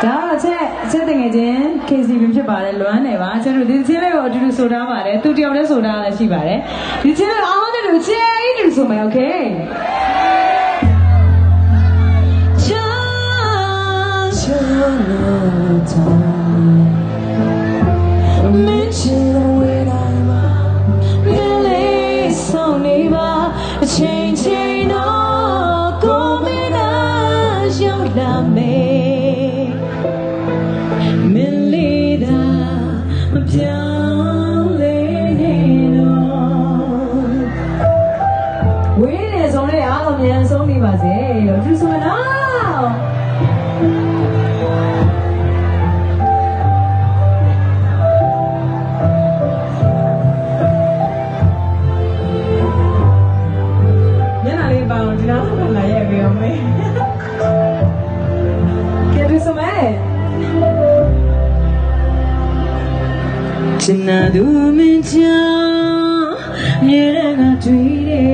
ဒါချက်တငယ်ချင်း KCB ဖြစ်ပါတယ်လွမ်းနေပါကျွန်တော်ဒီချင်းလေးကိုအတူတူဆိုထားပါတယ်သူတယောက်တည်းဆိုထားလည်းရှိပါတယ်ဒီချင်းလေးအားလုံးတို့ချဲအတူဆိုမယ်โอเคချာချာမင်းချင်လို့ဝေးတိုင်းမှာမင်းလေးဆောင်နေပါအချိန်ချင်းတော့ကိုမင်းကရောက်လာမယ်ပြောင်းလဲနေတော့ဝေးနေဆုံးလေးအားလုံးမြန်ဆုံးနေပါစေလို့သူဆိုတော့ညနေလေးပါအောင်ဒီနောက်လာရက်ပြီးအောင်မေးကဲသူဆိုမဲ့ချင်နာသူမင်းချာမြေရကတွေ့တယ်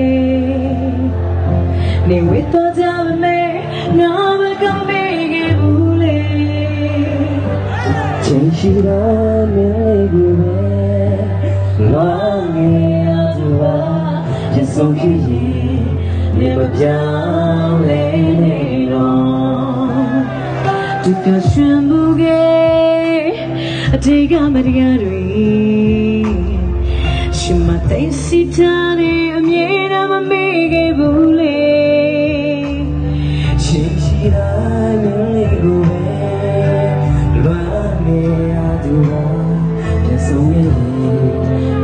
နေဝတ်တော်ကြမယ်ငါမကမေးခဲ့ဘူးလေချင်ရှိတော်မြေကိုပဲငါငယ်ရသူပါရဆုံးဖြစ်ရင်နေမပြောင်းလဲနေတော့သူကရှင်ဘူးကအတေကမတရားတွေရှင်မသိစီထားတဲ့အမြဲတမ်းမမေ့ခဲ့ဘူးလေရှင်ရှိတိုင်းလေးကိုပဲလွမ်းနေရသူပါပြဆုံးရဲ့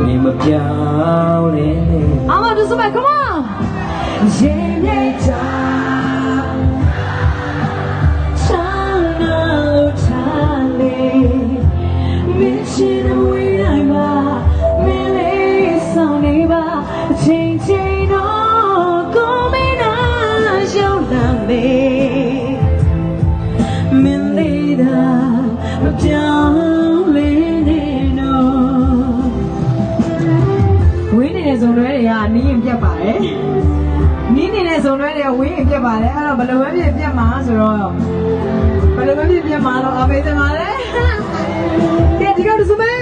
နေမပြောင်းလဲအမတို့စမ come on ရင်ရိတ်တာရှင်ဝေးတိုင်းမှာမင်းလေးဆောင်နေပါအချိန်ချင်းတော့ကိုမင်းနာရောက်လာမယ်မင်းလေးသာမပြောင်းလဲနေတော့ဝေးနေတဲ့ဇုံတွဲတွေကနီးရင်ပြတ်ပါတယ်နီးနေတဲ့ဇုံတွဲတွေကဝေးရင်ပြတ်ပါတယ်အဲ့တော့ဘယ်လိုပဲပြတ်မှာဆိုတော့ဘယ်လိုပဲပြတ်မှာတော့အမေးတယ်ပါလေဒီကောင်စမဲ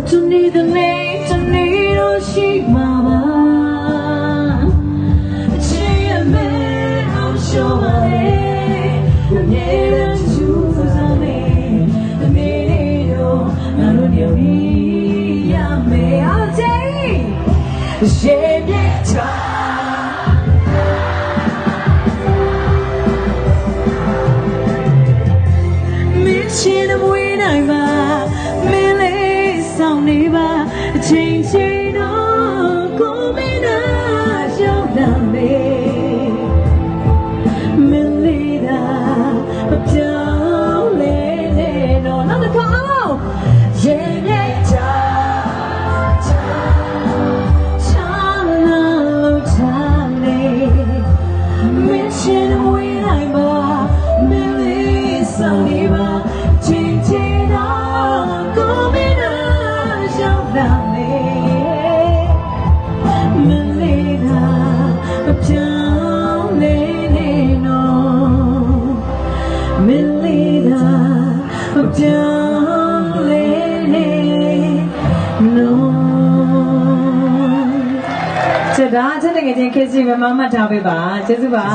to need the name to need oh she mama she a man I'm sure J'ai bien toi Mais tu ne vois pas Mais les sons n'y va Change no Comme une agent d'amé Mais les da Bien les no Non de quoi J'ai bien toiဒါချက်တကယ်ချင်းခေစီမမမှတ်ထားပေးပါကျေးဇူးပါ